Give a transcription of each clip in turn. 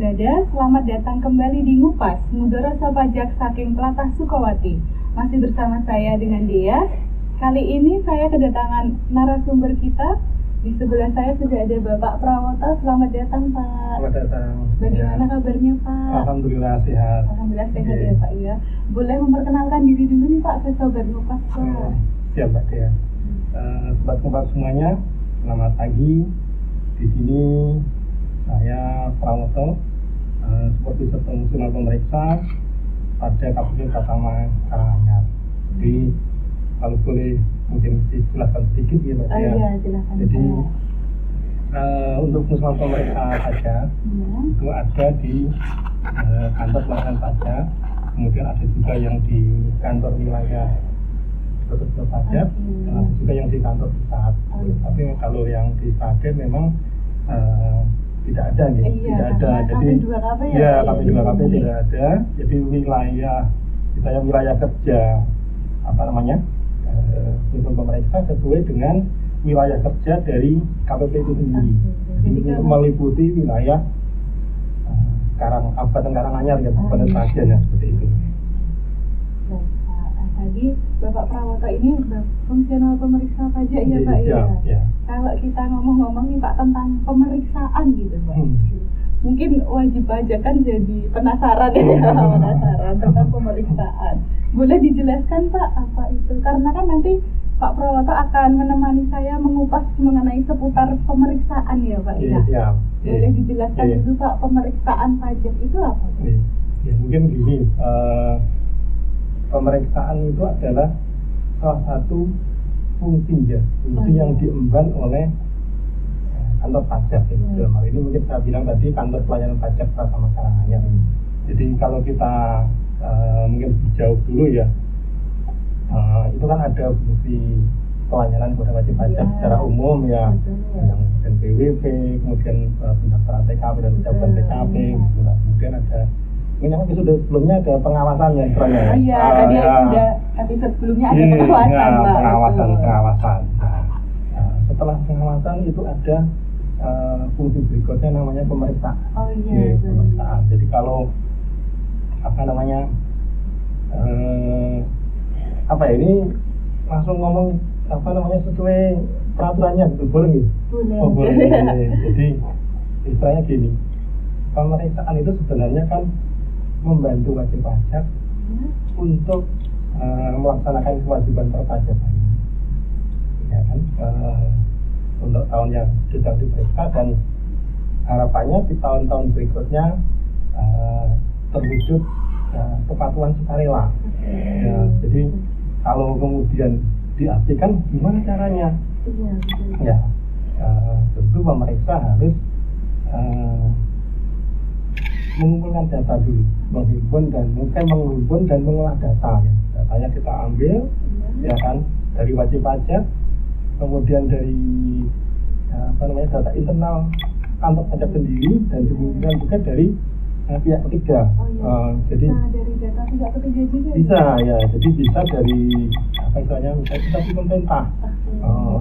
berada, selamat datang kembali di Ngupas, Mudoroso Pajak saking Tlatah Sukawati. Masih bersama saya dengan Dea. Kali ini saya kedatangan narasumber kita. Di sebelah saya sudah ada Bapak Prawoto. Selamat datang, Pak. Selamat datang. Bagaimana kabarnya, Pak? Alhamdulillah sehat. Alhamdulillah sehat ya, Pak ya. Boleh memperkenalkan diri dulu nih, Pak, ke Sobat Ngupas, Pak. Siap, Pak Dea. Sobat Ngupas semuanya, selamat pagi. Di sini saya Prawoto, seperti fungsional pemeriksa pada Kabupaten Pratama Karanganyar. Jadi kalau boleh mungkin dijelaskan sedikit ya, Pak. Iya, silakan. Jadi untuk fungsional pemeriksa pajak itu ada di kantor pelayanan pajak, kemudian ada juga yang di kantor wilayah Direktorat Pajak, ada juga yang di kantor pusat. Tapi kalau yang di Sragen memang tidak ada, ya. Tidak ada. Jadi KP2KP KP2KP tidak ada. Jadi wilayah kerja untuk pemeriksa sesuai dengan wilayah kerja dari KPP itu sendiri. Jadi meliputi wilayah Kabupaten Karanganyar ya, Kabupaten Sragen ya, seperti itu. Tadi Bapak Prawoto ini fungsional pemeriksa pajak ya, Pak ya. Kalau kita ngomong-ngomong nih Pak tentang pemeriksaan gitu, Pak. Mungkin wajib pajak kan jadi penasaran penasaran tentang pemeriksaan. Boleh dijelaskan Pak apa itu? Karena kan nanti Pak Prawoto akan menemani saya mengupas mengenai seputar pemeriksaan ya, Pak. Boleh dijelaskan dulu Pak, pemeriksaan pajak itu apa? Ya, mungkin gini. Pemeriksaan itu adalah salah satu fungsi yang diemban oleh kantor pajak. Dalam hal ini mungkin saya bilang tadi kantor pelayanan pajak Pratama Karanganyar. Jadi kalau kita mungkin jauh dulu ya, itu kan ada fungsi pelayanan kepada wajib pajak secara umum ya, yang NPWP, kemudian pendaftaran TKP dan pencabutan TKP, gitu lah. Kemudian ada ini episode sebelumnya ada pengawasannya istilahnya. Tadi sudah episode sebelumnya ada pengawasan. Pengawasan. Setelah pengawasan itu ada fungsi berikutnya namanya pemeriksaan. Pemeriksaan. Jadi kalau ini langsung ngomong sesuai peraturannya, gitu boleh gitu? Boleh. Jadi istilahnya gini, pemeriksaan itu sebenarnya kan membantu wajib pajak untuk melaksanakan kewajiban perpajakan, ya kan, untuk tahun yang sedang diperiksa, dan harapannya di tahun-tahun berikutnya terwujud kepatuhan sukarela. Jadi kalau kemudian diartikan gimana caranya? Tentu pemeriksa harus mengumpulkan data dulu, menghimpun dan mengolah data. Datanya kita ambil, ya kan, dari wajib pajak, kemudian dari data internal kantor pajak sendiri, dan kemudian juga dari pihak ketiga. Jadi dari data pihak ketiga juga bisa ya. Jadi bisa dari misalnya pemerintah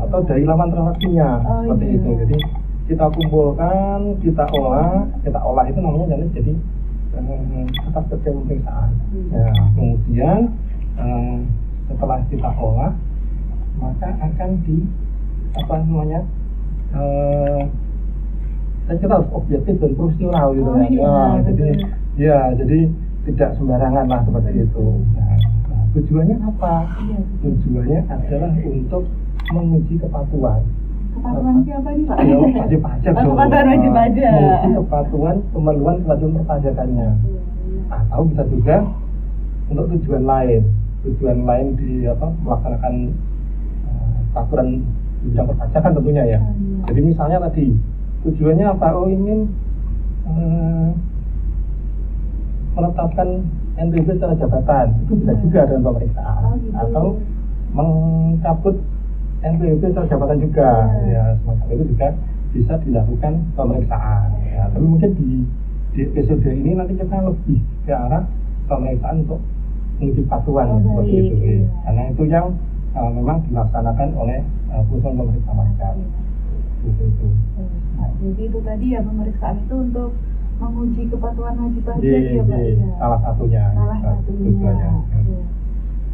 atau dari laman transaksinya, seperti itu. Jadi kita kumpulkan, kita olah itu namanya jadi atas kerja pemeriksaan. Kemudian setelah kita olah, maka akan kita harus objektif dan profesional gitu jadi tidak sembarangan lah seperti itu. Tujuannya apa? Tujuannya adalah untuk menguji kepatuhan. Kepatuhan siapa nih Pak? Wajib pajak. Kepatuhan wajib pajak. Menguji kepatuhan pemenuhan kewajiban perpajakannya. Atau bisa juga untuk tujuan lain di melaksanakan peraturan di bidang perpajakan tentunya ya. Jadi misalnya tadi tujuannya apa? Ingin menetapkan NPWP secara jabatan, itu bisa juga dengan pemeriksaan. Atau mencabut NPWP secara jabatan juga, ya semacam itu juga bisa dilakukan pemeriksaan. Tapi mungkin di episode ini nanti kita lebih ke arah pemeriksaan untuk menguji kepatuhan seperti itu. Karena itu yang memang dilaksanakan oleh perusahaan pemeriksa pajak. Jadi itu tadi ya, pemeriksaan itu untuk menguji kepatuhan wajib pajak ya Pak ya. Salah satunya. Tujuannya. Ya.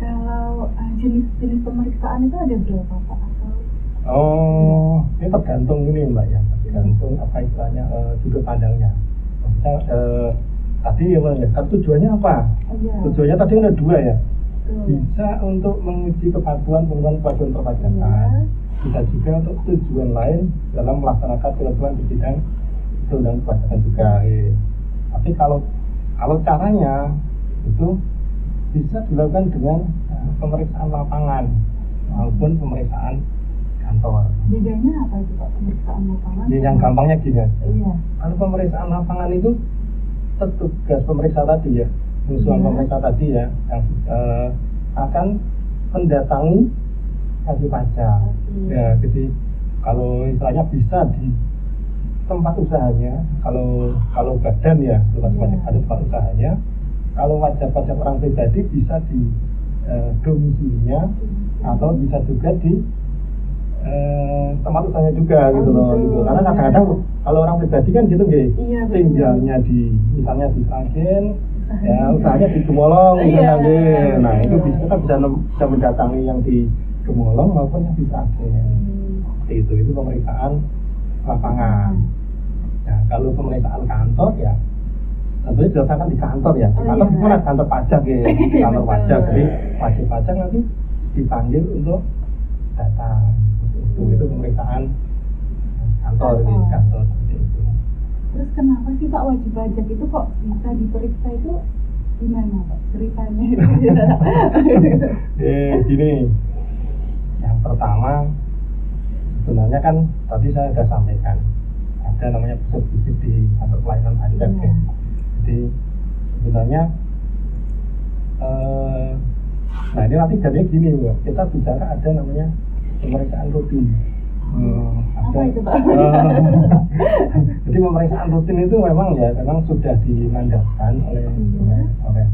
Kalau jenis-jenis pemeriksaan itu ada berapa Pak? Atau ini tergantung ini Mbak ya, tergantung apa istilahnya sudut pandangnya. Tadi ya kan tujuannya apa? Tujuannya tadi ada dua ya. Bisa untuk menguji kepatuhan pemeriksaan perpajakan. Bisa juga untuk tujuan lain dalam melaksanakan ketentuan di bidang undang perpajakan juga. Tapi kalau caranya itu bisa dilakukan dengan pemeriksaan lapangan maupun pemeriksaan kantor. Bedanya apa itu Pak, pemeriksaan lapangan? Yang gampangnya gini. Iya. Kalau pemeriksaan lapangan itu petugas pemeriksa tadi ya, usulan pemeriksa tadi ya, yang akan mendatangi wajib pajak. Ya, jadi kalau istilahnya bisa di tempat usahanya, kalau badan ya, ada tempat usahanya. Kalau wajib pajak orang pribadi bisa di domisilinya atau bisa juga di tempat usahanya juga gitu loh. Gitu. Karena kadang-kadang kalau orang pribadi kan gitu tinggalnya misalnya di Sragen, ya usahanya di Gemolong gitu kan. Nah itu kita bisa mendatangi yang di Gemolong maupun yang di Sragen. Itu pemeriksaan lapangan. Nah kalau pemeriksaan kantor ya tentunya dilaksanakan di kantor ya. Di kantor gimana? Kantor pajak ya. Kantor pajak. Jadi wajib pajak nanti dipanggil untuk datang. Itu pemeriksaan kantor di kantor seperti itu. Terus kenapa sih Pak wajib pajak itu kok bisa diperiksa itu gimana Pak ceritanya? Gini, yang pertama sebenarnya kan tadi saya sudah sampaikan ada namanya visit di kantor pelayanan pajak ya. Jadi sebenarnya nah ini nanti jadinya gini kita bicara ada namanya pemeriksaan rutin. Apa itu Pak? Jadi pemeriksaan rutin itu memang sudah dimandatkan oleh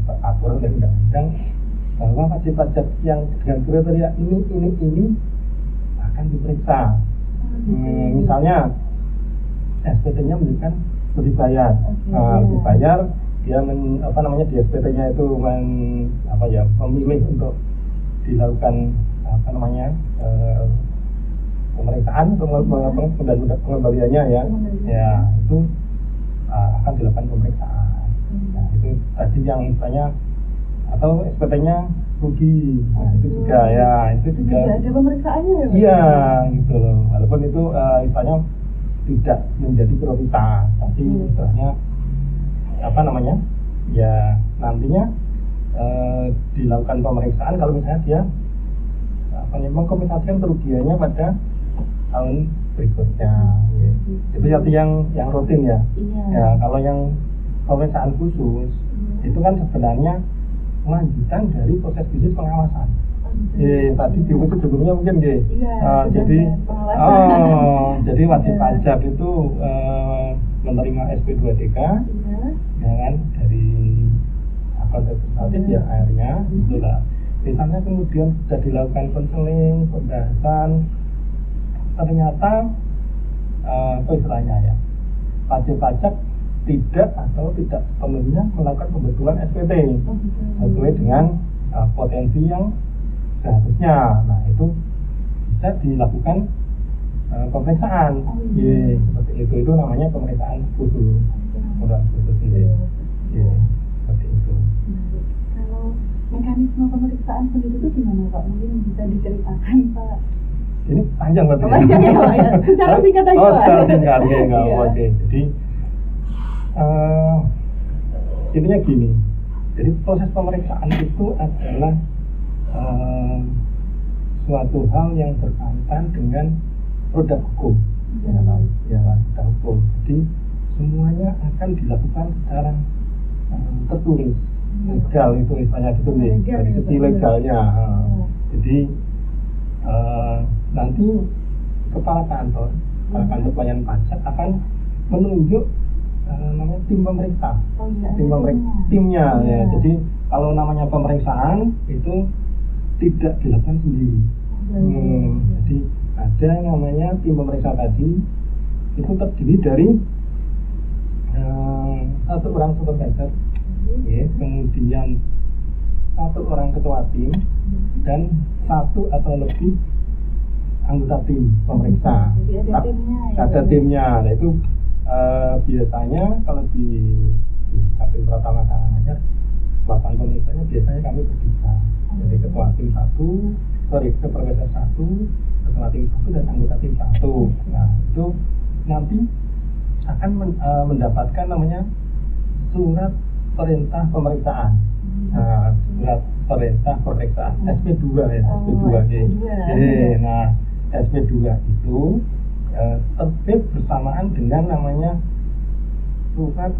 peraturan dan undang-undang bahwa wajib pajak yang dengan kriteria ini akan diperiksa. Misalnya SPT-nya menunjukkan dibayar, dibayar dia di SPT-nya itu memilih untuk dilakukan pemeriksaan pengembaliannya ya itu akan dilakukan pemeriksaan. Nah, itu tadi yang misalnya atau SPT-nya rugi, itu juga itu juga ada pemeriksaannya ya? Iya gitu loh, walaupun itu misalnya tidak menjadi prioritas, tapi istilahnya nantinya dilakukan pemeriksaan kalau misalnya dia mengkompensasikan kerugiannya pada tahun berikutnya. Itu yang rutin ya. Ya kalau yang pemeriksaan khusus itu kan sebenarnya lanjutan dari proses bisnis pengawasan. Tadi di episode sebelumnya mungkin jadi wajib pajak itu menerima SP2TK ya kan dari legislatif ya akhirnya itulah. Misalnya kemudian sudah dilakukan konseling, pembahasan, ternyata istilahnya ya wajib pajak tidak penuhnya melakukan pembetulan SPT sesuai dengan potensi yang seharusnya. Nah itu bisa dilakukan pemeriksaan. Seperti itu namanya pemeriksaan khusus. Seperti itu. Kalau mekanisme pemeriksaan sendiri itu gimana Pak? Mungkin bisa diceritakan Pak? Ini panjang berarti. Panjang ya Pak ya? Secara singkat aja Pak. Secara singkat ya, oke. Jadi intinya gini. Jadi proses pemeriksaan itu adalah suatu hal yang berkaitan dengan produk hukum. Produk hukum. Jadi semuanya akan dilakukan secara tertulis. Legal itu istilahnya ditulis dari sisi legalnya. Jadi nanti kepala kantor pelayanan pajak akan menunjuk namanya tim pemeriksa, timnya ya. Jadi kalau namanya pemeriksaan itu tidak dilakukan sendiri. Jadi ada yang namanya tim pemeriksa tadi itu terdiri dari 1 orang supervisor, ya, kemudian 1 orang ketua tim dan 1 atau lebih anggota tim pemeriksa. Jadi ada timnya, ya, ada timnya. Nah itu biasanya kalau di KPU Pratama Karanganyar, kekuatan pemeriksanya biasanya kami bertiga. Jadi ketua tim 1, supervisor 1, ketua tim 1 dan anggota tim 1. Nah itu nanti akan mendapatkan namanya surat perintah pemeriksaan. Nah, surat perintah pemeriksaan SP2 ya, SP2. Nah, SP2 itu terbit bersamaan dengan namanya surat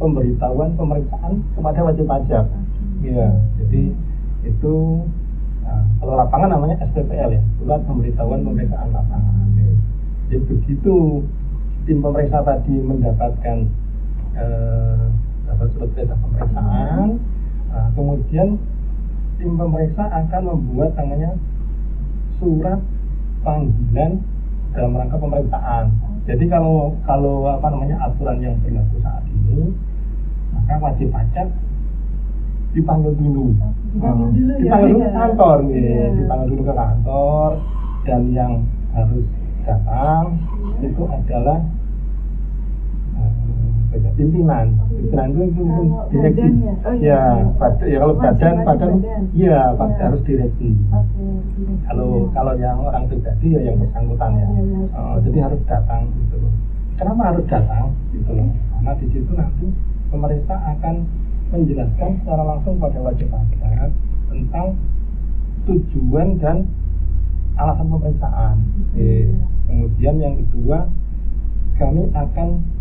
pemberitahuan pemeriksaan kepada wajib pajak. Ya, jadi itu kalau lapangan namanya SPPL ya, surat pemberitahuan pemeriksaan lapangan. Jadi begitu tim pemeriksa tadi mendapatkan surat perintah pemeriksaan, kemudian tim pemeriksa akan membuat namanya surat panggilan dalam rangka pemeriksaan. Jadi kalau aturan yang berlaku saat ini, maka wajib pajak dipanggil dulu. Dipanggil dulu ke kantor, dipanggil dulu ke kantor, dan yang harus datang itu adalah pimpinan itu direksi. Kalau badan harus direksi. Kalau yang orang pribadi ya yang bersangkutan ya. Jadi harus datang gitu loh. Kenapa harus datang gitu loh? Karena di situ nanti pemeriksa akan menjelaskan secara langsung pada wajib pajak tentang tujuan dan alasan pemeriksaan. Kemudian yang kedua, kami akan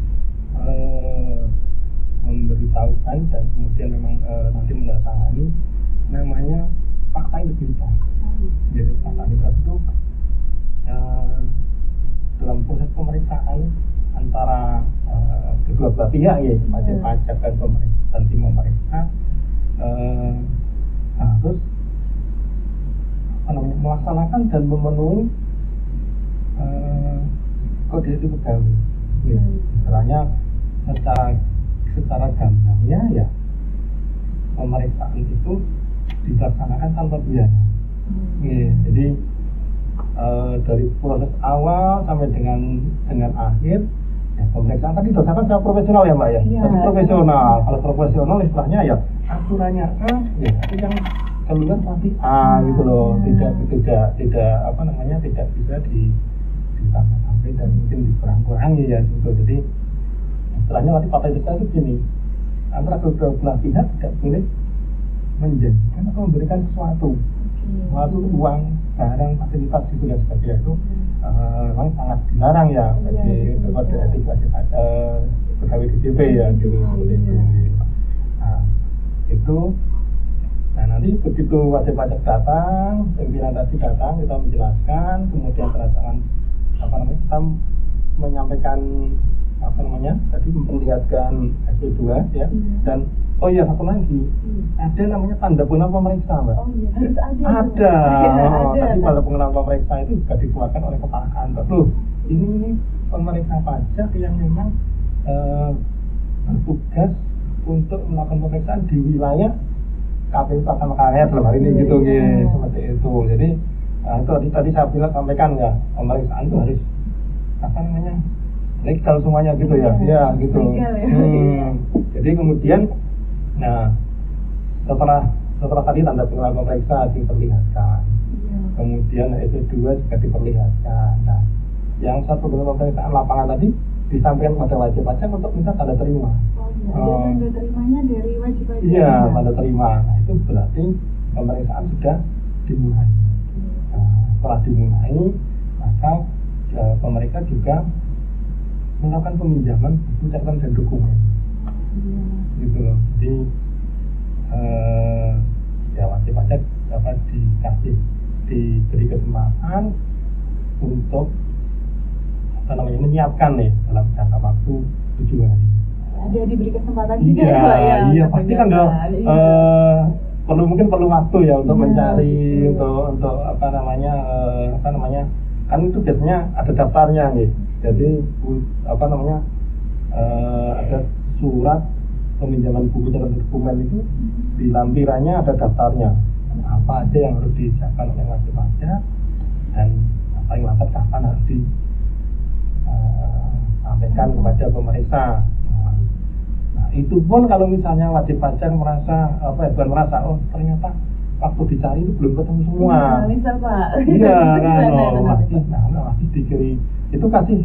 memberitahukan dan kemudian memang nanti menandatangani namanya fakta integritas. Jadi fakta integritas itu dalam proses pemeriksaan antara kedua belah pihak ya, wajib pajak dan pemeriksa dan tim pemeriksa harus melaksanakan dan memenuhi kode etik pegawai. Istilahnya secara gambarnya ya, pemeriksaan itu dilaksanakan tanpa biaya. Jadi dari proses awal sampai dengan akhir ya, pemeriksaan tadi dilaksanakan secara profesional ya Mbak ya. Tapi profesional. Kalau profesional istilahnya ya aturannya A, ya tapi yang keluar pasti A gitu loh. Tidak bisa ditambah-tambah dan mungkin dikurang-kurangi ya gitu. Jadi istilahnya nanti fakta integritas itu gini, antara kedua belah pihak tidak boleh menjanjikan atau memberikan sesuatu uang, barang, fasilitas gitu dan sebagainya. Itu memang sangat dilarang ya bagi kode etik wajib pegawai DJP ya gitu seperti itu. Nah nanti begitu wajib pajak datang, pimpinan tadi datang, kita menjelaskan, kemudian terasakan kita menyampaikan tadi memperlihatkan SP2 ya, dan satu lagi ada namanya tanda pengenal pemeriksa Mbak. Harus ada. Tapi tanda pengenal pemeriksa itu juga dikeluarkan oleh kepala kantor. Loh, ini pemeriksa pajak yang memang bertugas untuk melakukan pemeriksaan di wilayah KPU Pratama Karanganyar dalam hari ini gitu seperti itu. Jadi itu tadi saya sampaikan ya, pemeriksaan itu harus legal semuanya gitu ya. Gitu. Jadi kemudian setelah tadi tanda pengenal pemeriksa diperlihatkan, kemudian SP2 juga diperlihatkan. Nah, yang satu dengan pemeriksaan lapangan tadi disampaikan pada wajib pajak untuk minta tanda terima. Tanda terimanya dari wajib pajak. Iya, tanda terima. Nah, itu berarti pemeriksaan sudah dimulai. Setelah dimulai, maka pemeriksa juga melakukan peminjaman buku catatan dan dokumen. Gitu loh. Jadi wajib pajak dapat diberi kesempatan untuk menyiapkan nih dalam jangka waktu 7 hari. Ada diberi kesempatan juga ya. Iya, pasti kan perlu waktu ya untuk mencari untuk kan itu biasanya ada daftarnya nih. Jadi ada surat peminjaman buku catatan dokumen itu di lampirannya ada daftarnya, apa aja yang harus disiapkan oleh wajib pajak dan paling lambat kapan harus disampaikan kepada pemeriksa. Nah, itu pun kalau misalnya wajib pajak merasa bukan merasa, oh ternyata waktu dicari itu belum ketemu semua. Bisa Pak. Iya kan, masih dikiri itu kasih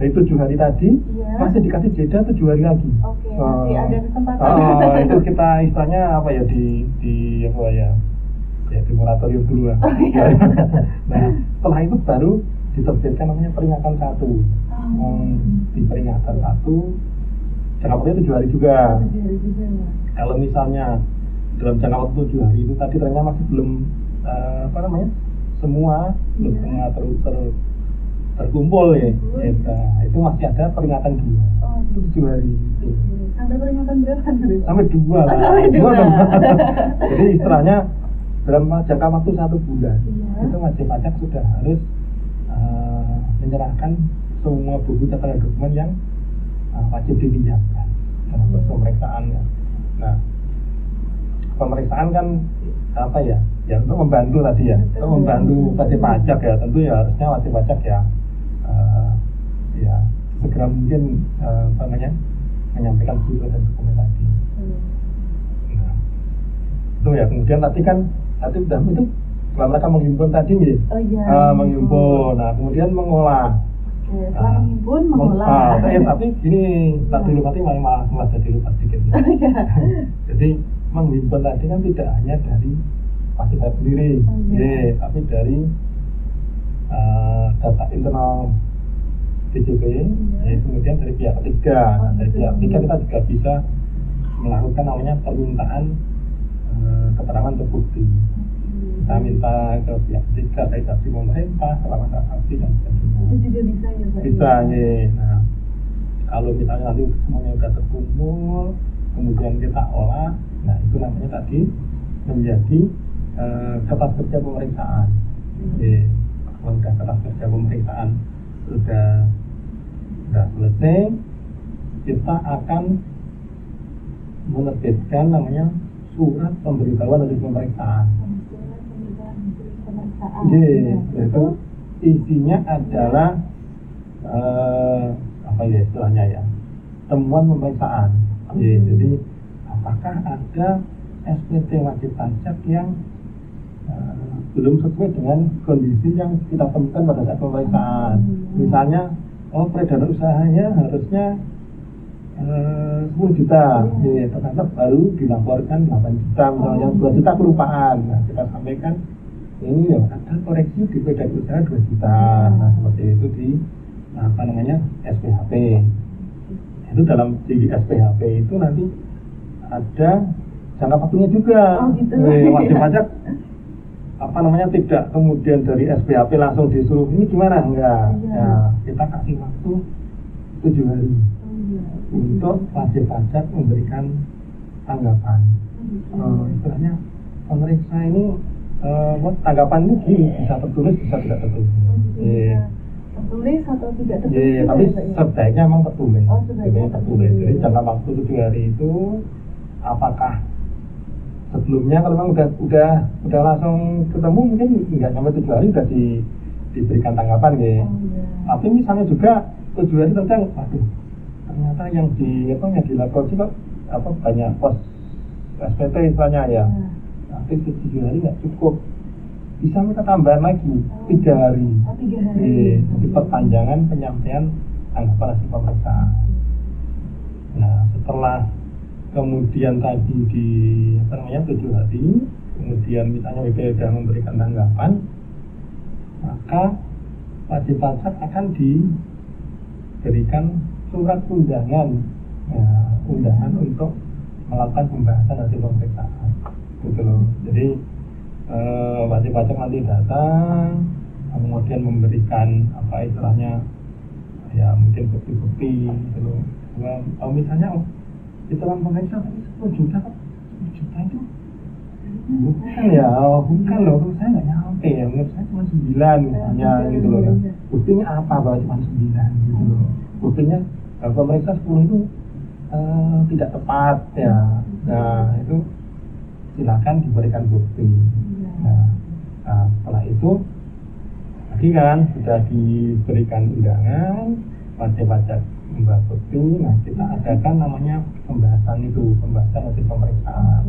dari 7 hari tadi, masih dikasih jeda 7 hari lagi. Oke, nanti ada kesempatan. Itu kita istilahnya apa ya di apa ya di moratorium dulu lah. Nah, setelah itu baru diterbitkan namanya peringatan 1. Di peringatan 1 jangka waktunya 7 hari juga. Kalau misalnya dalam jangka waktu 7 hari itu tadi ternyata masih belum semua belum terkumpul ya. Itu masih ada peringatan 2. Itu 7 hari. Sampai peringatan berapa dulu? Sampai 2 lah. Jadi istilahnya dalam jangka waktu 1 bulan itu wajib pajak sudah harus menyerahkan semua buku catatan dokumen yang wajib dipinjamkan dalam proses pemeriksaannya. Nah, pemeriksaan kan apa ya untuk membantu tadi ya, untuk membantu wajib pajak ya, tentu ya harusnya wajib pajak ya segera mungkin menyampaikan buku dan dokumen tadi. Nah, itu ya kemudian tadi itu setelah mereka menghimpun tadi nih, menghimpun, nah kemudian mengolah. Setelah menghimpun, mengolah. Tapi gini, tadi lupa malah jadi lupa sedikit. Jadi menghimpun tadi kan tidak hanya dari wajib pajak sendiri, tapi dari data internal DJP, kemudian dari pihak ketiga. Nah, dari pihak ketiga kita juga bisa melakukan namanya permintaan keterangan terbukti. Kita minta ke pihak ketiga, baik saksi pemerintah, keterangan saksi dan sebagainya. Itu juga bisa ya Pak? Bisa ya. Nah, kalau misalnya nanti semuanya sudah terkumpul, kemudian kita olah, nah itu namanya tadi menjadi kertas kerja pemeriksaan. Kalau sudah kertas kerja pemeriksaan sudah selesai, kita akan menerbitkan namanya surat pemberitahuan dari pemeriksaan. Itu isinya adalah istilahnya ya, temuan pemeriksaan. Jadi apakah ada SPT wajib pajak yang belum sesuai dengan kondisi yang kita temukan pada saat pemeriksaan. Misalnya, peredaran usahanya harusnya 10 juta, ternyata baru dilaporkan 8 juta, misalnya 2 juta kelupaan. Nah, kita sampaikan ini ya ada koreksi di peredaran usaha 2 juta. Nah, seperti itu di SPHP. Itu dalam di SPHP itu nanti ada jangka waktunya juga. Wajib pajak tidak kemudian dari SPHP langsung disuruh ini gimana, enggak. Nah, kita kasih waktu 7 hari untuk wajib pajak memberikan tanggapan. Istilahnya pemeriksa ini tanggapan ini bisa tertulis, bisa tidak tertulis. Tertulis atau tidak tertulis? Tapi sebaiknya memang tertulis. Sebaiknya tertulis. Jadi jangka waktu 7 hari itu apakah sebelumnya kalau memang udah langsung ketemu mungkin nggak sampai 7 hari udah diberikan tanggapan ya. Tapi misalnya juga 7 hari tentang ternyata yang dilakukan sih kok banyak pos SPT istilahnya ya. Tapi 7 hari nggak cukup, bisa minta tambahan lagi 3 hari. 3 hari. Di perpanjangan penyampaian tanggapan hasil pemeriksaan. Nah, setelah kemudian tadi di 7 hari, kemudian misalnya WP sudah memberikan tanggapan, maka wajib pajak akan diberikan surat undangan, undangan untuk melakukan pembahasan hasil pemeriksaan, gitu loh. Jadi wajib pajak nanti datang, kemudian memberikan istilahnya ya mungkin bukti-bukti, gitu loh. Kalau misalnya setelah pemeriksa 10 juta kok, 10 juta itu bukan loh, saya nggak nyampe ya, menurut saya cuma 9 misalnya gitu loh. Buktinya apa bahwa cuma 9 gitu loh. Buktinya pemeriksa 10 itu tidak tepat ya. Nah itu silakan diberikan bukti. Nah, setelah itu tadi kan sudah diberikan undangan, wajib pajak membuat bukti. Nah kita adakan namanya pembahasan hasil pemeriksaan.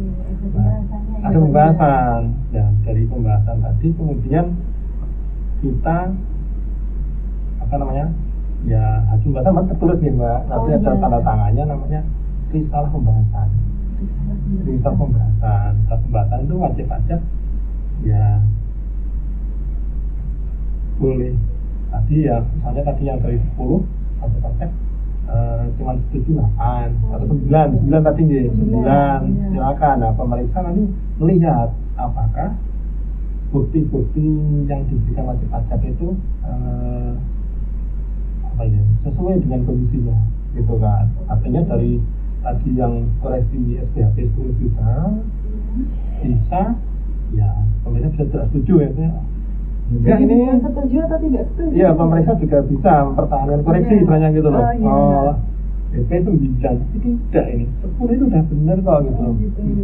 Nah, ada pembahasan ya, dari pembahasan tadi kemudian kita hasil pembahasan tertulis nih Mbak, nanti ada tanda tangannya namanya risalah pembahasan. Risalah pembahasan itu wajib pajak ya boleh tadi ya, misalnya tadi yang dari 10 wajib pajak cuma 7, 8 atau 9 tadi nih 9 silakan. Nah pemeriksa nanti melihat apakah bukti-bukti yang diberikan wajib pajak itu sesuai dengan kondisinya gitu kan. Artinya dari tadi yang koreksi SPHP 10 juta bisa ya pemeriksa bisa tidak setuju ya. Jadi ini setuju atau tidak setuju? Iya, pemeriksa juga bisa mempertahankan koreksi istilahnya gitu loh. BP 9 tapi tidak, ini 10 itu udah benar kok gitu loh.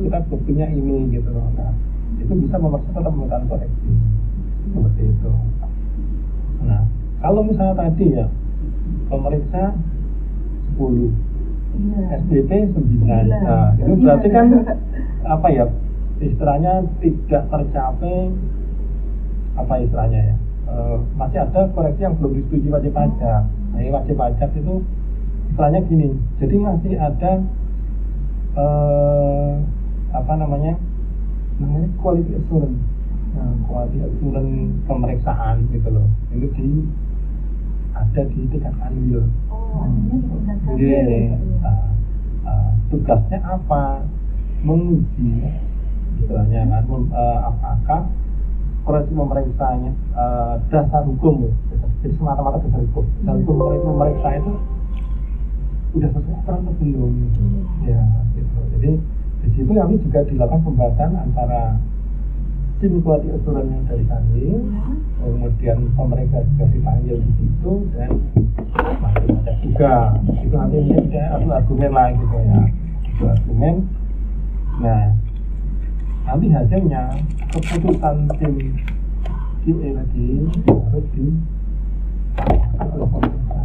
Kita buktinya ini gitu loh. Nah, itu bisa pemeriksa tetap mempertahankan koreksi seperti itu. Nah, kalau misalnya tadi ya pemeriksa 10 SPP 9. Nah, itu berarti kan istilahnya tidak tercapai masih ada koreksi yang belum disetujui wajib pajak. Nah, wajib pajak itu istilahnya gini, jadi masih ada quality assurance. Nah, quality assurance pemeriksaan gitu loh. Itu ada di tingkat Kanwil. Tugasnya apa? Menguji istilahnya kan apakah koreksi pemeriksanya dasar hukum ya. Jadi semata-mata dasar hukum. Dan pemeriksa itu udah sesuai aturan atau belum gitu. Ya gitu. Jadi di situ kami juga dilakukan pembahasan antara tim quality assurance yang dari kami, kemudian pemeriksa juga dipanggil di situ dan masih ada juga. Itu nanti ada argumen lah gitu ya. Itu argumen. Nah, nanti hasilnya keputusan tim QA lagi harus oleh pemeriksa.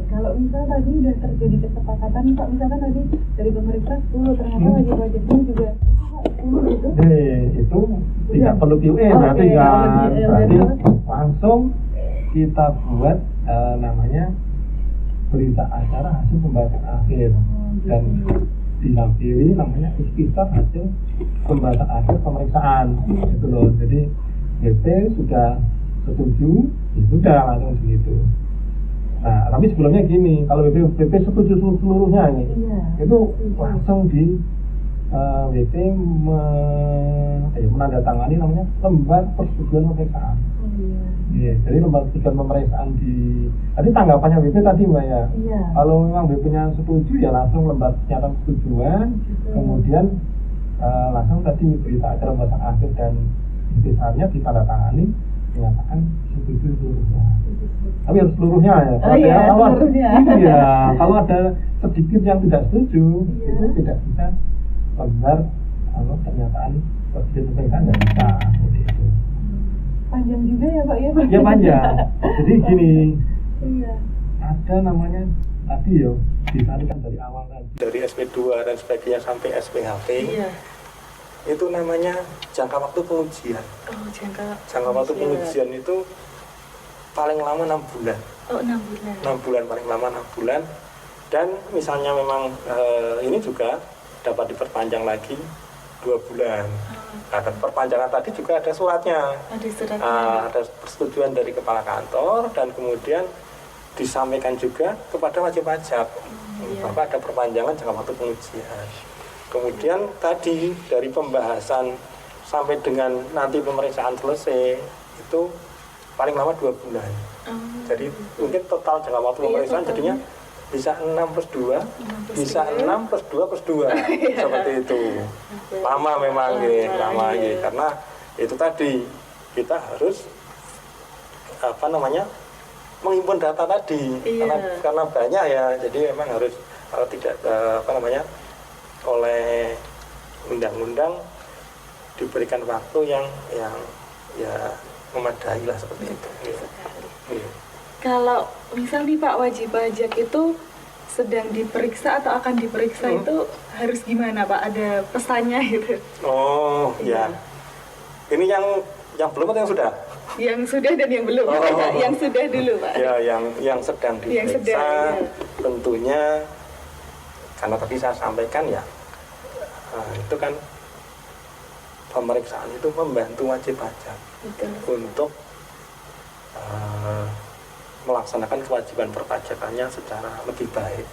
Kalau misal tadi udah terjadi kesepakatan, Pak, misalkan tadi dari pemeriksa 10, ternyata wajib-wajibnya juga 10 gitu. Itu tidak perlu QA berarti kan. Berarti langsung kita buat namanya berita acara hasil pembahasan akhir dan dilampiri namanya ikhtisar hasil pembahasan akhir pemeriksaan gitu loh. Jadi BP sudah setuju, ya sudah langsung begitu. Nah, tapi sebelumnya gini, kalau BP setuju seluruhnya ini, itu langsung di BP menandatangani namanya lembar persetujuan pemeriksaan. Jadi lembar persetujuan pemeriksaan tadi tanggapannya BP tadi Mbak ya. Kalau memang BP-nya setuju ya langsung lembar pernyataan persetujuan, kemudian langsung tadi berita acara pembahasan akhir dan intisarinya ditandatangani dinyatakan setuju seluruhnya. Tapi harus seluruhnya ya. Kalau ada sedikit yang tidak setuju, itu tidak bisa lembar pernyataan persetujuan pemeriksaan tidak bisa seperti itu. Panjang juga ya Pak ya? Ya panjang. Jadi gini, ada namanya tadi ya disarikan dari awal tadi dari SP2 dan sebagainya sampai SPHP. Itu namanya jangka waktu pengujian. Jangka waktu pengujian itu paling lama 6 bulan. 6 bulan paling lama 6 bulan. Dan misalnya memang ini juga dapat diperpanjang lagi 2 bulan. Nah, dan perpanjangan tadi juga ada suratnya. Ada persetujuan dari kepala kantor dan kemudian disampaikan juga kepada wajib pajak bahwa ada perpanjangan jangka waktu pengujian. Kemudian tadi dari pembahasan sampai dengan nanti pemeriksaan selesai itu paling lama 2 bulan. Jadi mungkin total jangka waktu pemeriksaan jadinya bisa 6+2, bisa 6+2+2 seperti itu. Lama memang lama karena itu tadi kita harus menghimpun data tadi karena banyak ya, jadi memang harus tidak oleh undang-undang diberikan waktu yang ya memadai lah seperti itu. Kalau misal nih Pak, wajib pajak itu sedang diperiksa atau akan diperiksa itu harus gimana Pak? Ada pesannya gitu? Oh ya, ini yang belum atau yang sudah? Yang sudah dan yang belum. Yang sudah dulu Pak. Ya, yang sedang diperiksa tentunya, karena tadi saya sampaikan ya, itu kan pemeriksaan itu membantu wajib pajak untuk melaksanakan kewajiban perpajakannya secara lebih baik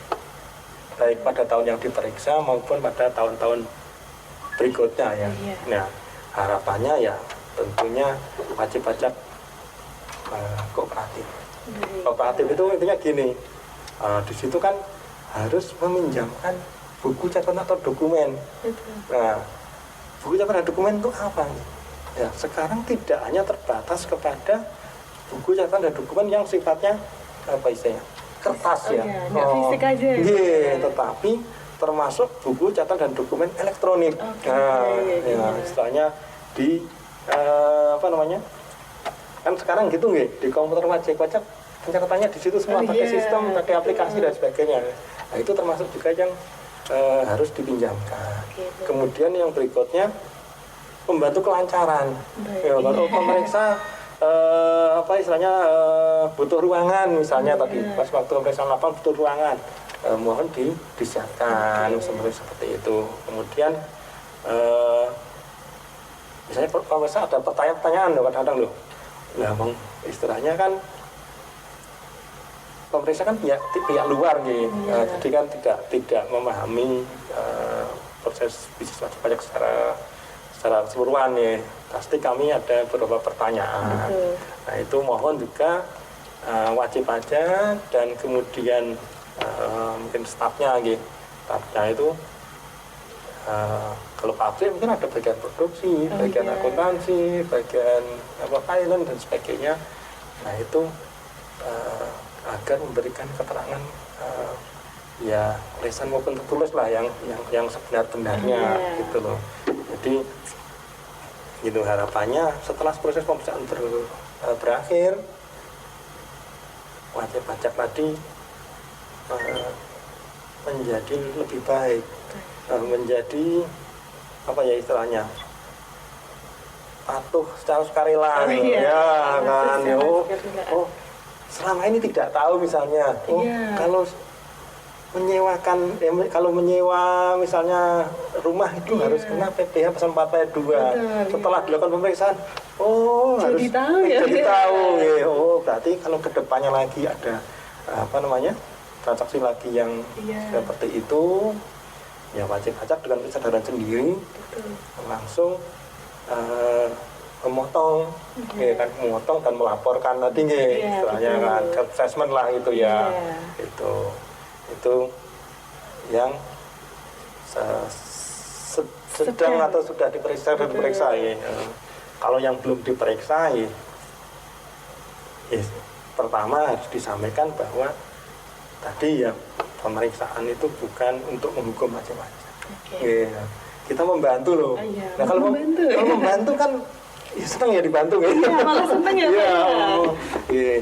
pada tahun yang diperiksa maupun pada tahun-tahun berikutnya ya. Nah, harapannya ya tentunya wajib pajak kooperatif. Kooperatif itu intinya gini, di situ kan harus meminjamkan buku catatan atau dokumen. Nah, buku catatan dan dokumen itu apa? Ya, sekarang tidak hanya terbatas kepada buku catatan dan dokumen yang sifatnya apa istilahnya kertas ya, fisik aja. Iya, tetapi termasuk buku catatan dan dokumen elektronik. Istilahnya di kan sekarang gitu nggih, di komputer wajib pajak pencatatannya di situ semua pakai sistem, pakai aplikasi dan sebagainya. Nah, itu termasuk juga yang harus dipinjamkan. Kemudian yang berikutnya membantu kelancaran. Kalau pemeriksa butuh ruangan misalnya tadi pas waktu pemeriksaan lapang butuh ruangan, mohon disiapkan seperti itu. Kemudian misalnya pemirsa ada pertanyaan loh kadang-kadang loh. Nah, istilahnya kan pemeriksa kan pihak luar gitu. Jadi kan tidak memahami proses bisnis wajib pajak secara keseluruhan ya. Pasti kami ada beberapa pertanyaan. Nah, itu mohon juga wajib pajak dan kemudian mungkin stafnya gitu. Stafnya itu kalau pabrik mungkin ada bagian produksi, bagian akuntansi, bagian finance dan sebagainya. Nah, itu agar memberikan keterangan ya lisan maupun tertulis lah yang sebenar-benarnya gitu loh. Jadi gitu harapannya setelah proses pemeriksaan berakhir, wajib pajak tadi menjadi lebih baik, menjadi apa ya istilahnya patuh secara sukarela kan. Selama ini tidak tahu misalnya kalau menyewa misalnya rumah itu harus kena PPh pasal 4 ayat 2. Setelah dilakukan pemeriksaan, jadi harus tahu ya. Berarti kalau kedepannya lagi ada transaksi lagi yang seperti itu, ya wajib pajak dengan kesadaran sendiri langsung memotong dan melaporkan tadi istilahnya kan assessment lah itu ya. Itu yang sedang atau sudah diperiksa ya. Kalau yang belum diperiksa ya, pertama harus disampaikan bahwa tadi ya pemeriksaan itu bukan untuk menghukum macam-macam. Kita membantu loh. Nah, kalau membantu kan senang ya dibantu kan. Malah senang ya.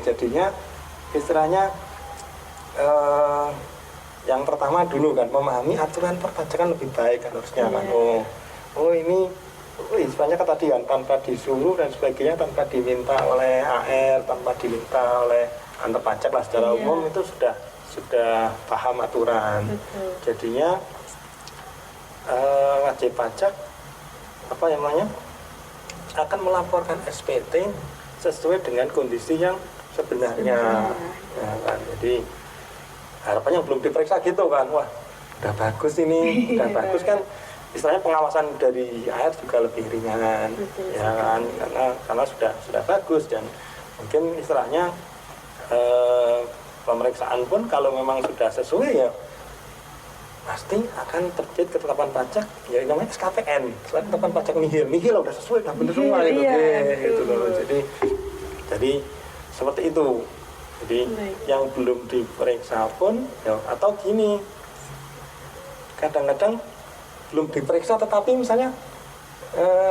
Jadinya istilahnya yang pertama dulu kan memahami aturan perpajakan lebih baik kan harusnya kan. Ini istilahnya kan tadi kan tanpa disuruh dan sebagainya, tanpa diminta oleh AR, tanpa diminta oleh antar pajak lah secara umum itu sudah paham aturan. Jadinya wajib pajak akan melaporkan SPT sesuai dengan kondisi yang sebenarnya. Kan? Jadi harapannya belum diperiksa gitu kan, wah udah bagus ini, udah bagus kan, istilahnya pengawasan dari AR juga lebih ringan, ya kan, karena sudah bagus dan mungkin istilahnya pemeriksaan pun kalau memang sudah sesuai ya pasti akan terbit ketetapan pajak ya namanya SKPN, ketetapan pajak nihil udah sesuai, udah bener semua gitu loh. Jadi seperti itu. Jadi yang belum diperiksa pun ya, atau gini kadang-kadang belum diperiksa, tetapi misalnya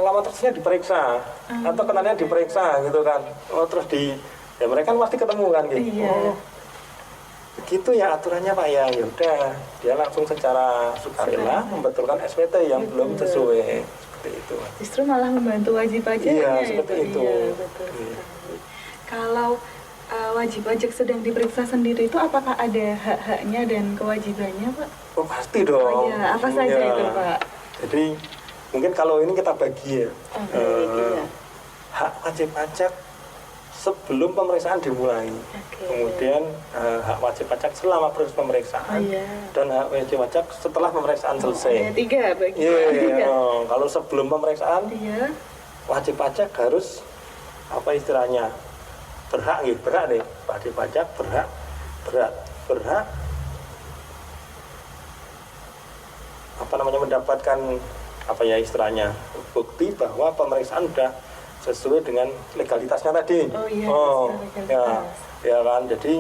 laman tersebutnya diperiksa atau kenalnya diperiksa gitu kan, terus ya mereka kan pasti ketemu kan gitu. Iya. Begitu ya aturannya Pak ya, udah dia langsung secara sukarela membetulkan SPT yang belum sesuai, seperti itu. Justru malah membantu wajib pajaknya. Iya, seperti itu. Iya, betul sekali. Kalau wajib pajak sedang diperiksa sendiri itu apakah ada hak-haknya dan kewajibannya Pak? Oh pasti dong. Oh iya, apa saja Iya. itu Pak? Jadi mungkin kalau ini kita bagi ya, Iya. hak wajib pajak sebelum pemeriksaan dimulai, kemudian hak wajib pajak selama proses pemeriksaan, dan hak wajib pajak setelah pemeriksaan selesai. Ada 3 bagi Kalau sebelum pemeriksaan, wajib pajak harus apa istilahnya, berhak deh, wajib pajak berhak apa namanya, mendapatkan apa ya istilahnya, bukti bahwa pemeriksaan sudah sesuai dengan legalitasnya tadi. Ya kan, jadi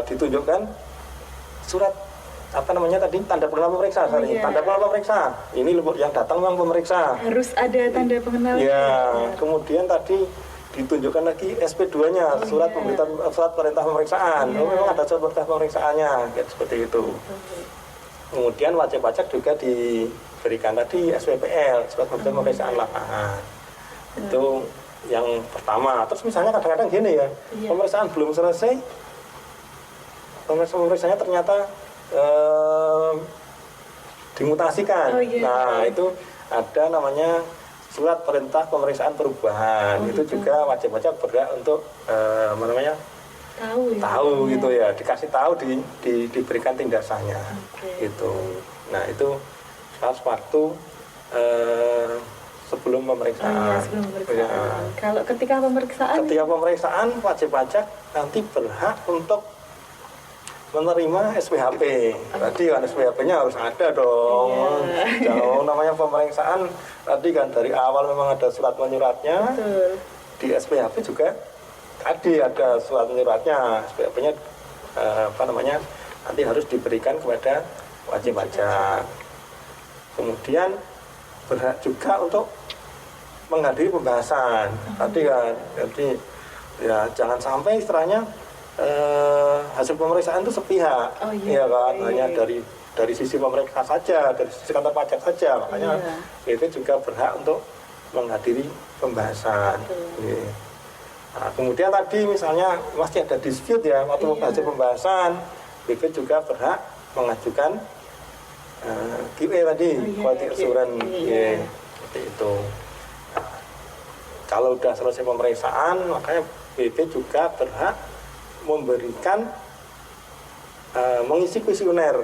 ditunjukkan surat apa namanya tadi, tanda pengenal pemeriksa, tanda pengenal pemeriksa. Ini yang datang memang pemeriksa. Harus ada tanda pengenal. Ya, kemudian tadi ditunjukkan lagi SP2-nya, surat perintah pemeriksaan. Memang ada surat perintah pemeriksaannya, kayak seperti itu. Kemudian wajib pajak juga diberikan tadi SPPL, surat pemeriksaan lapangan. Itu yang pertama. Terus misalnya kadang-kadang gini ya, pemeriksaan belum selesai, pemeriksaannya ternyata dimutasikan. Nah, itu ada namanya surat perintah pemeriksaan perubahan. Itu juga wajib pajak berhak untuk tahu gitu ya, dikasih tahu, diberikan tindasannya gitu. Nah, itu pas waktu sebelum pemeriksaan. Kalau ketika pemeriksaan wajib pajak nanti berhak untuk menerima SPHP. Tadi kan SPHP-nya harus ada dong. Jauh namanya pemeriksaan tadi kan dari awal memang ada surat menyuratnya. Di SPHP juga tadi ada surat menyuratnya. SPHP-nya nanti harus diberikan kepada wajib pajak. Kemudian berhak juga untuk menghadiri pembahasan. Tadi kan, jadi ya jangan sampai istilahnya hasil pemeriksaan itu sepihak, ya kan, hanya dari sisi pemeriksa saja, dari sisi kantor pajak saja. Makanya BP juga berhak untuk menghadiri pembahasan. Nah, kemudian tadi misalnya masih ada dispute ya waktu hasil pembahasan, BP juga berhak mengajukan QA tadi, quality assurance, seperti itu. Nah, kalau sudah selesai pemeriksaan, makanya BP juga berhak memberikan mengisi kuesioner.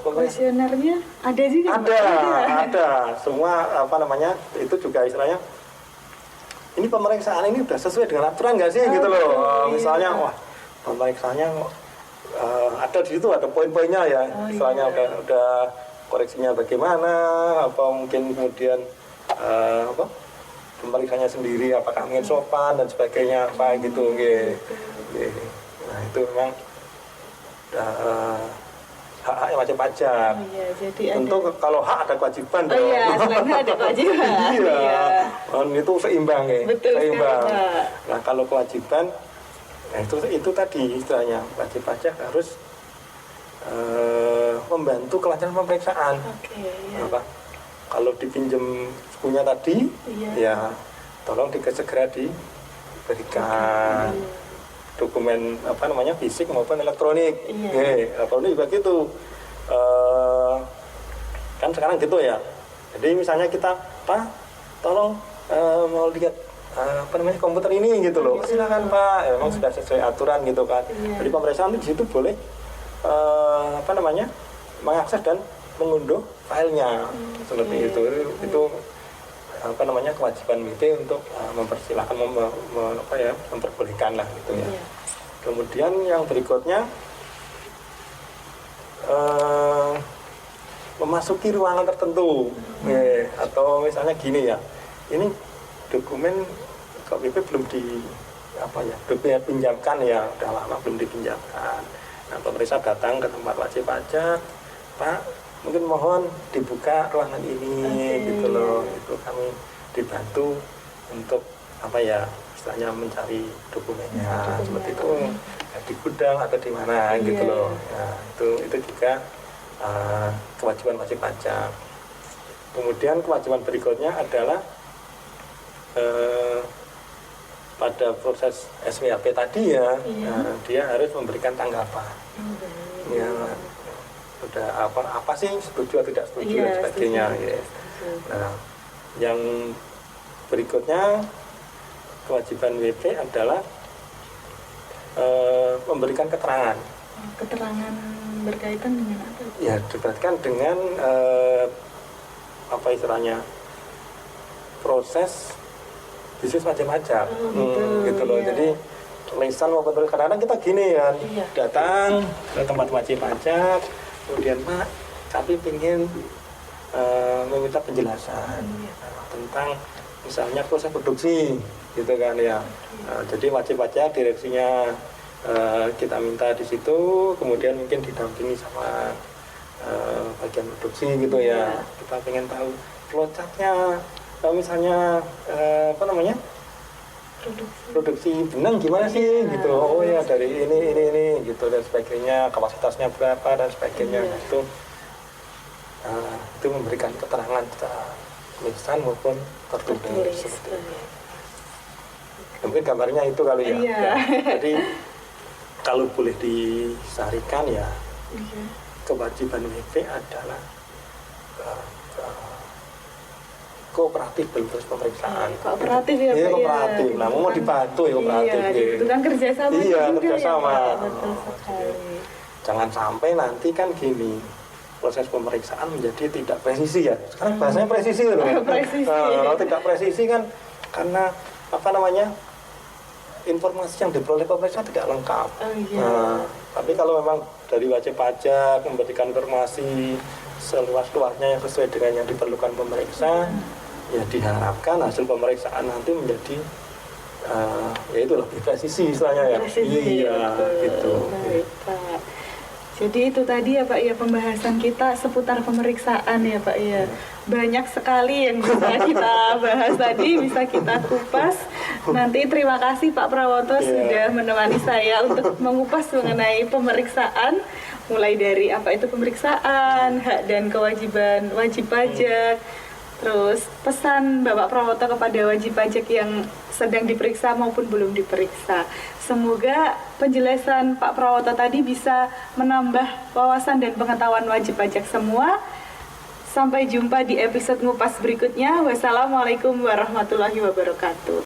Kuesionernya ada juga? Ada. Semua itu juga istilahnya. Ini pemeriksaan ini sudah sesuai dengan aturan nggak sih gitu loh. Misalnya, wah pemeriksaannya ada di situ, ada poin-poinnya ya. Misalnya udah koreksinya bagaimana, apa mungkin kemudian pemeriksaannya sendiri apakah mungkin sopan dan sebagainya apa gitu. Nah, itu memang hak-hak wajib pajak. Tentu kalau hak ada kewajiban dong. Selain ada kewajiban. Itu seimbang ya. Betul, seimbang. Nah, kalau kewajiban, nah itu tadi istilahnya wajib pajak harus membantu kelancaran pemeriksaan. Kalau dipinjam bukunya tadi, ya tolong segera diberikan dokumen fisik maupun elektronik. Elektronik juga gitu. Kan sekarang gitu ya. Jadi misalnya kita, Pak, tolong mau lihat komputer ini gitu loh. Silakan Pak. Memang sudah sesuai aturan gitu kan. Jadi pemeriksaan di situ boleh mengakses dan mengunduh filenya seperti itu. Itu kewajiban BP untuk mempersilahkan, memperbolehkan lah gitu ya. Kemudian yang berikutnya memasuki ruangan tertentu, atau misalnya gini ya, ini dokumen kok BP belum dipinjamkan ya, udah lama belum dipinjamkan. Nah, pemeriksa datang ke tempat wajib pajak, Pak, mungkin mohon dibuka ruangan ini gitu loh. Itu kami dibantu untuk apa ya, istilahnya mencari dokumennya seperti itu, di gudang atau di mana gitu loh. Nah, itu juga kewajiban wajib pajak. Kemudian kewajiban berikutnya adalah pada proses SWAP tadi ya, dia harus memberikan tanggapan. Ya, udah apa sih, setuju atau tidak setuju dan sebagainya. Ya. Nah, yang berikutnya kewajiban WP adalah memberikan keterangan. Keterangan berkaitan dengan apa? Ya, berkaitan dengan apa istilahnya, proses bisnis wajib pajak, gitu loh. Jadi lisan maupun kadang-kadang kita gini ya, datang ke tempat wajib pajak, kemudian Pak, tapi ingin meminta penjelasan tentang misalnya proses produksi, gitu kan ya. Jadi wajib pajak direksinya kita minta di situ, kemudian mungkin didampingi sama bagian produksi gitu ya. Kita pengen tahu flowchart-nya. Misalnya apa namanya, produksi benang gimana sih gitu, oh ya dari ini gitu dan sebagainya, kapasitasnya berapa dan sebagainya. Itu memberikan keterangan secara lisan maupun tertulis seperti itu. Mungkin gambarnya itu kali ya. Jadi kalau boleh disarikan ya, kewajiban WP adalah kooperatif dalam proses pemeriksaan. Kooperatif ya, Pak. Kooperatif. Nah, mau dibantu ya kooperatif. Itu kan kerjasama. Iya, kerjasama. Ya, betul sekali. Jangan sampai nanti kan gini, proses pemeriksaan menjadi tidak presisi ya. Sekarang bahasanya presisi loh. Presisi. Kalau tidak presisi kan karena apa namanya, informasi yang diperoleh pemeriksa tidak lengkap. Nah, tapi kalau memang dari wajib pajak memberikan informasi seluas-luasnya yang sesuai dengan yang diperlukan pemeriksa, ya diharapkan hasil pemeriksaan nanti menjadi ya itu lebih presisi istilahnya ya. Iya, gitu. Baik, Pak. Jadi itu tadi ya Pak ya, pembahasan kita seputar pemeriksaan ya Pak ya. Banyak sekali yang bisa kita bahas tadi, bisa kita kupas. Nanti terima kasih Pak Prawoto sudah menemani saya untuk mengupas mengenai pemeriksaan. Mulai dari apa itu pemeriksaan, hak dan kewajiban wajib pajak. Terus pesan Bapak Prawoto kepada wajib pajak yang sedang diperiksa maupun belum diperiksa. Semoga penjelasan Pak Prawoto tadi bisa menambah wawasan dan pengetahuan wajib pajak semua. Sampai jumpa di episode ngupas berikutnya. Wassalamualaikum warahmatullahi wabarakatuh.